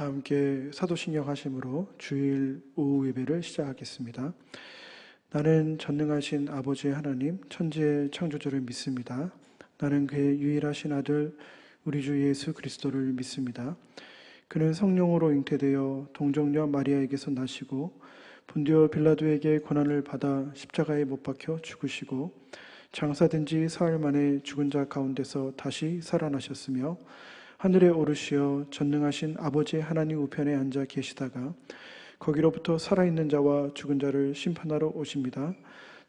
다 함께 사도신경 하심으로 주일 오후 예배를 시작하겠습니다. 나는 전능하신 아버지 하나님, 천지의 창조주를 믿습니다. 나는 그의 유일하신 아들 우리 주 예수 그리스도를 믿습니다. 그는 성령으로 잉태되어 동정녀 마리아에게서 나시고 본디오 빌라도에게 고난을 받아 십자가에 못 박혀 죽으시고 장사된 지 사흘 만에 죽은 자 가운데서 다시 살아나셨으며 하늘에 오르시어 전능하신 아버지 하나님 우편에 앉아 계시다가 거기로부터 살아있는 자와 죽은 자를 심판하러 오십니다.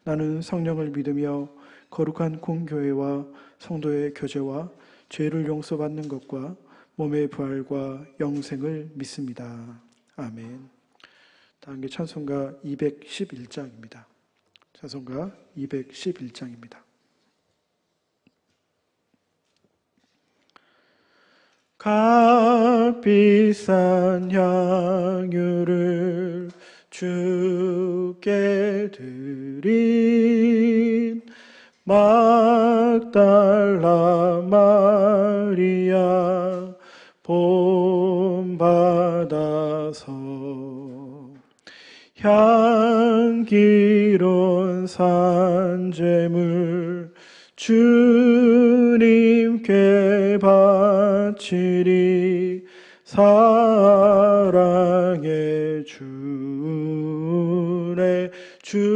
나는 성령을 믿으며 거룩한 공교회와 성도의 교제와 죄를 용서받는 것과 몸의 부활과 영생을 믿습니다. 아멘. 다음에 찬송가 211장입니다. 찬송가 211장입니다. 값비싼 향유를 주께 드린 막달라 마리아 본받아서 향기로운 산제물 주님께 바치리 사랑의 주내 주님께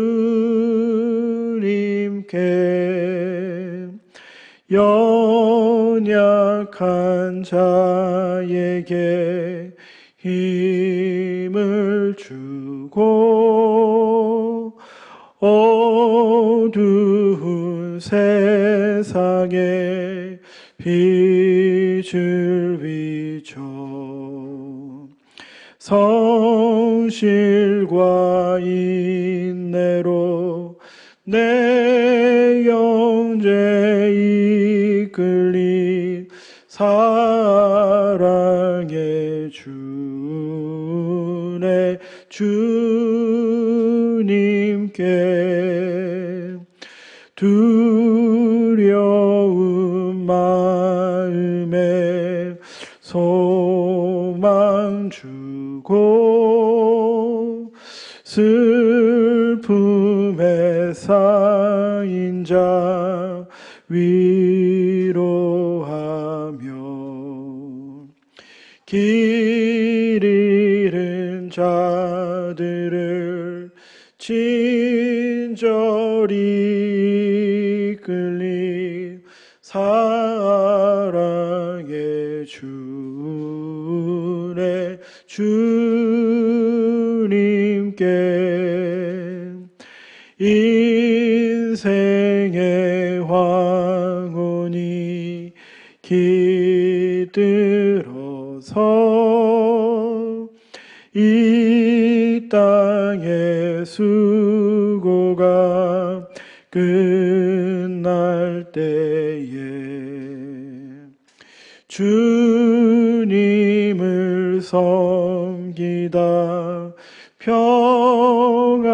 연약한 자에게 힘을 주고 어두운 세상에 빛을 비춰 성실과 인내로 내 영제 이끌린 사랑의 주내 주님께 두려운 마음에 소망 주고 슬픔에 쌓인 자 위로하며 길 잃은 자들을 친절히 이끌린 사랑의 주내 주님께 인생의 황혼이 깃들어서 이 땅의 수고가 끝날 때에 주님을 섬기다 평안히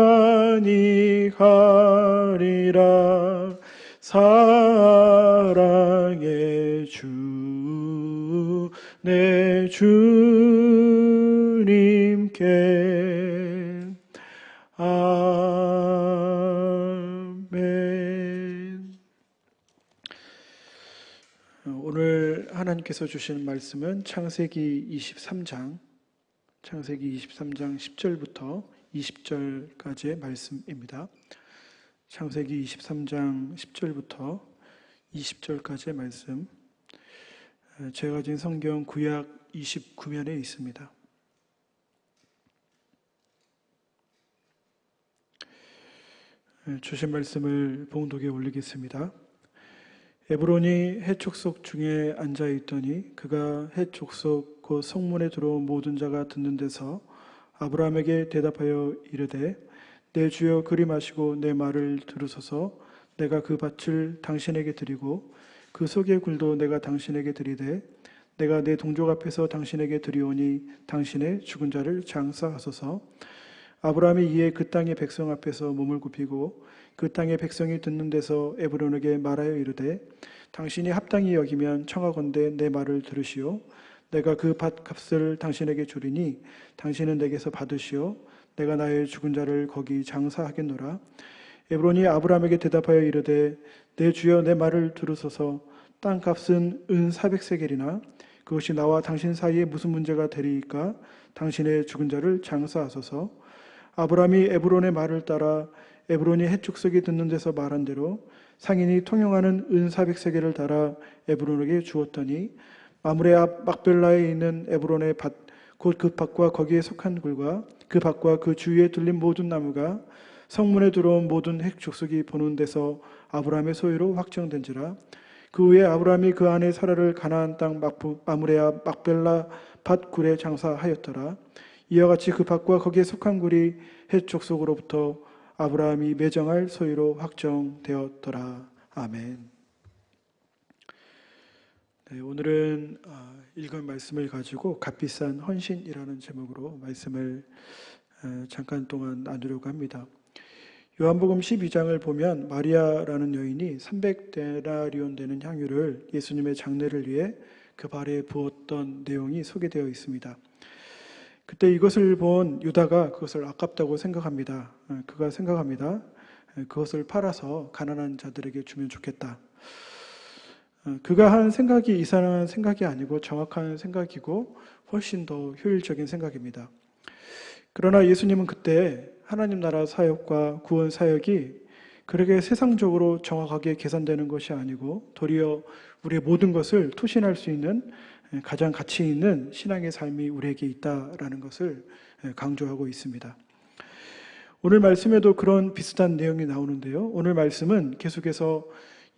가리라 사랑의 주 내 주님께 아멘. 오늘 하나님께서 주신 말씀은 창세기 23장 10절부터 20절까지의 말씀입니다. 창세기 23장 10절부터 20절까지의 말씀, 제가 가진 성경 구약 29면에 있습니다. 주신 말씀을 봉독에 올리겠습니다. 에브론이 헷 족속 중에 앉아있더니 그가 헷 족속 곧 성문에 들어온 모든 자가 듣는 데서 아브라함에게 대답하여 이르되 내 주여 그리 마시고 내 말을 들으소서. 내가 그 밭을 당신에게 드리고 그 속의 굴도 내가 당신에게 드리되 내가 내 동족 앞에서 당신에게 드리오니 당신의 죽은 자를 장사하소서. 아브라함이 이에 그 땅의 백성 앞에서 몸을 굽히고 그 땅의 백성이 듣는 데서 에브론에게 말하여 이르되 당신이 합당히 여기면 청하건대 내 말을 들으시오. 내가 그 밭값을 당신에게 주리니 당신은 내게서 받으시오. 내가 나의 죽은 자를 거기 장사하겠노라. 에브론이 아브라함에게 대답하여 이르되 내 주여 내 말을 들으소서. 땅값은 은 400세겔이나 그것이 나와 당신 사이에 무슨 문제가 되리이까? 당신의 죽은 자를 장사하소서. 아브라함이 에브론의 말을 따라 에브론이 헷 족속이 듣는 데서 말한 대로 상인이 통용하는 은 400세겔을 달아 에브론에게 주었더니 마므레 앞 막벨라에 있는 에브론의 밭 곧 그 밭과 거기에 속한 굴과 그 밭과 그 주위에 둘린 모든 나무가 성문에 들어온 모든 헷 족속이 보는 데서 아브라함의 소유로 확정된지라. 그 후에 아브라함이 그 안에 사라를 가나안 땅 마므레 앞 막벨라 밭 굴에 장사하였더라. 이와 같이 그 밭과 거기에 속한 굴이 헷 족속으로부터 아브라함이 매정할 소유로 확정되었더라. 아멘. 네, 오늘은 읽은 말씀을 가지고 값비싼 헌신이라는 제목으로 말씀을 잠깐 동안 나누려고 합니다. 요한복음 12장을 보면 마리아라는 여인이 300데나리온 되는 향유를 예수님의 장례를 위해 그 발에 부었던 내용이 소개되어 있습니다. 그때 이것을 본 유다가 그것을 아깝다고 생각합니다. 그가 생각합니다. 그것을 팔아서 가난한 자들에게 주면 좋겠다. 그가 한 생각이 이상한 생각이 아니고 정확한 생각이고 훨씬 더 효율적인 생각입니다. 그러나 예수님은 그때 하나님 나라 사역과 구원 사역이 그렇게 세상적으로 정확하게 계산되는 것이 아니고 도리어 우리의 모든 것을 투신할 수 있는 가장 가치 있는 신앙의 삶이 우리에게 있다라는 것을 강조하고 있습니다. 오늘 말씀에도 그런 비슷한 내용이 나오는데요. 오늘 말씀은 계속해서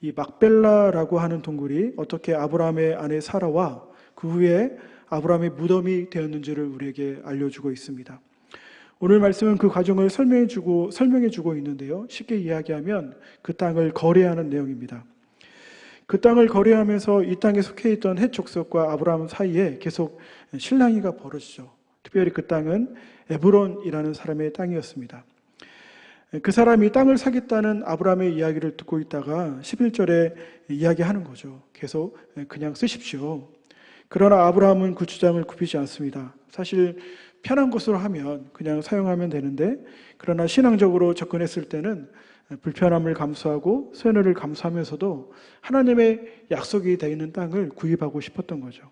이 막벨라라고 하는 동굴이 어떻게 아브라함의 아내 사라와 그 후에 아브라함의 무덤이 되었는지를 우리에게 알려주고 있습니다. 오늘 말씀은 그 과정을 설명해주고 있는데요. 쉽게 이야기하면 그 땅을 거래하는 내용입니다. 그 땅을 거래하면서 이 땅에 속해 있던 헷 족속과 아브라함 사이에 계속 실랑이가 벌어지죠. 특별히 그 땅은 에브론이라는 사람의 땅이었습니다. 그 사람이 땅을 사겠다는 아브라함의 이야기를 듣고 있다가 11절에 이야기하는 거죠. 계속 그냥 쓰십시오. 그러나 아브라함은 그 주장을 굽히지 않습니다. 사실 편한 것으로 하면 그냥 사용하면 되는데, 그러나 신앙적으로 접근했을 때는 불편함을 감수하고 손해를 감수하면서도 하나님의 약속이 되어 있는 땅을 구입하고 싶었던 거죠.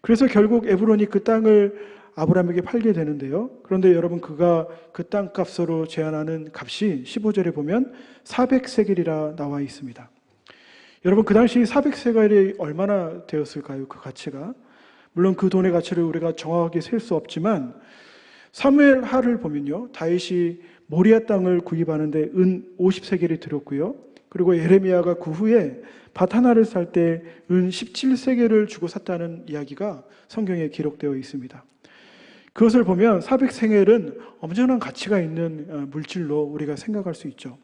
그래서 결국 에브론이 그 땅을 아브라함에게 팔게 되는데요. 그런데 여러분, 그가 그 땅값으로 제한하는 값이 15절에 보면 400세겔이라 나와 있습니다. 여러분, 그 당시 400세겔이 얼마나 되었을까요? 그 가치가. 물론 그 돈의 가치를 우리가 정확하게 셀 수 없지만 사무엘 하를 보면요, 다윗이 모리아 땅을 구입하는데 은 50세겔이 들었고요. 그리고 예레미야가 그 후에 밭 하나를 살 때 은 17세겔을 주고 샀다는 이야기가 성경에 기록되어 있습니다. 그것을 보면 400세겔은 엄청난 가치가 있는 물질로 우리가 생각할 수 있죠.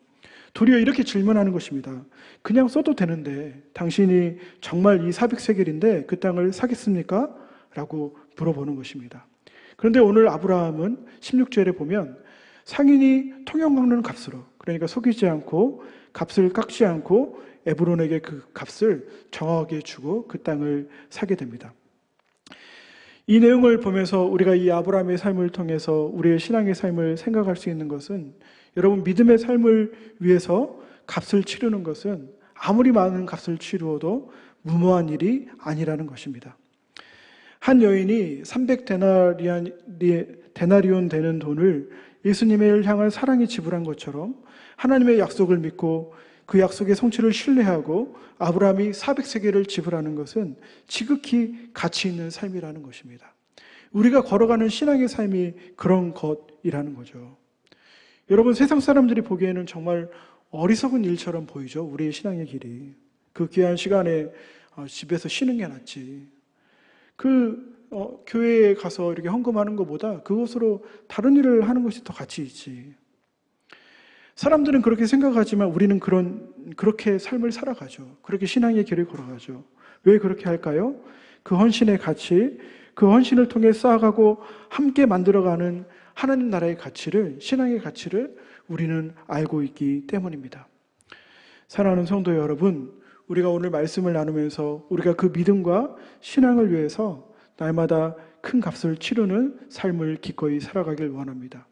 도리어 이렇게 질문하는 것입니다. 그냥 써도 되는데 당신이 정말 이 400세겔인데 그 땅을 사겠습니까? 라고 물어보는 것입니다. 그런데 오늘 아브라함은 16절에 보면 상인이 통용하는 값으로, 그러니까 속이지 않고 값을 깎지 않고 에브론에게 그 값을 정확하게 주고 그 땅을 사게 됩니다. 이 내용을 보면서 우리가 이 아브라함의 삶을 통해서 우리의 신앙의 삶을 생각할 수 있는 것은, 여러분, 믿음의 삶을 위해서 값을 치르는 것은 아무리 많은 값을 치루어도 무모한 일이 아니라는 것입니다. 한 여인이 300데나리온 되는 돈을 예수님을 향한 사랑이 지불한 것처럼 하나님의 약속을 믿고 그 약속의 성취를 신뢰하고 아브라함이 400세겔을 지불하는 것은 지극히 가치 있는 삶이라는 것입니다. 우리가 걸어가는 신앙의 삶이 그런 것이라는 거죠. 여러분, 세상 사람들이 보기에는 정말 어리석은 일처럼 보이죠. 우리의 신앙의 길이. 그 귀한 시간에 집에서 쉬는 게 낫지. 교회에 가서 이렇게 헌금하는 것보다 그것으로 다른 일을 하는 것이 더 가치 있지. 사람들은 그렇게 생각하지만 우리는 그렇게 삶을 살아가죠. 그렇게 신앙의 길을 걸어가죠. 왜 그렇게 할까요? 그 헌신의 가치, 그 헌신을 통해 쌓아가고 함께 만들어가는 하나님 나라의 가치를, 신앙의 가치를 우리는 알고 있기 때문입니다. 사랑하는 성도 여러분, 우리가 오늘 말씀을 나누면서 우리가 그 믿음과 신앙을 위해서 날마다 큰 값을 치르는 삶을 기꺼이 살아가길 원합니다.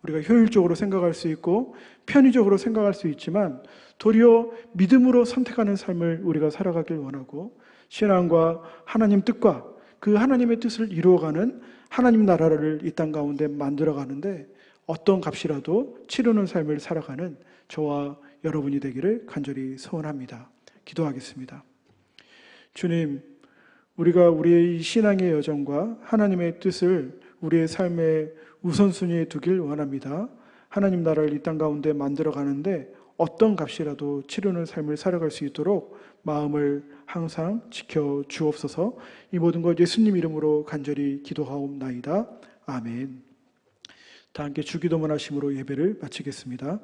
우리가 효율적으로 생각할 수 있고 편의적으로 생각할 수 있지만 도리어 믿음으로 선택하는 삶을 우리가 살아가길 원하고, 신앙과 하나님 뜻과 그 하나님의 뜻을 이루어가는 하나님 나라를 이 땅 가운데 만들어가는데 어떤 값이라도 치르는 삶을 살아가는 저와 여러분이 되기를 간절히 소원합니다. 기도하겠습니다. 주님, 우리가 우리의 신앙의 여정과 하나님의 뜻을 우리의 삶의 우선순위에 두길 원합니다. 하나님 나라를 이 땅 가운데 만들어 가는데 어떤 값이라도 치르는 삶을 살아갈 수 있도록 마음을 항상 지켜 주옵소서. 이 모든 것 예수님 이름으로 간절히 기도하옵나이다. 아멘. 다 함께 주기도문 하심으로 예배를 마치겠습니다.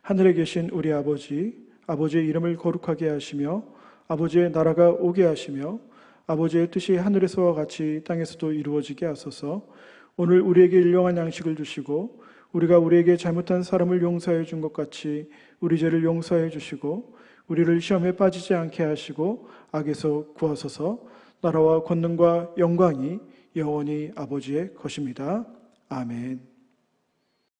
하늘에 계신 우리 아버지, 아버지의 이름을 거룩하게 하시며 아버지의 나라가 오게 하시며 아버지의 뜻이 하늘에서와 같이 땅에서도 이루어지게 하소서. 오늘 우리에게 일용할 양식을 주시고 우리가 우리에게 잘못한 사람을 용서해 준 것 같이 우리 죄를 용서해 주시고 우리를 시험에 빠지지 않게 하시고 악에서 구하소서. 나라와 권능과 영광이 영원히 아버지의 것입니다. 아멘.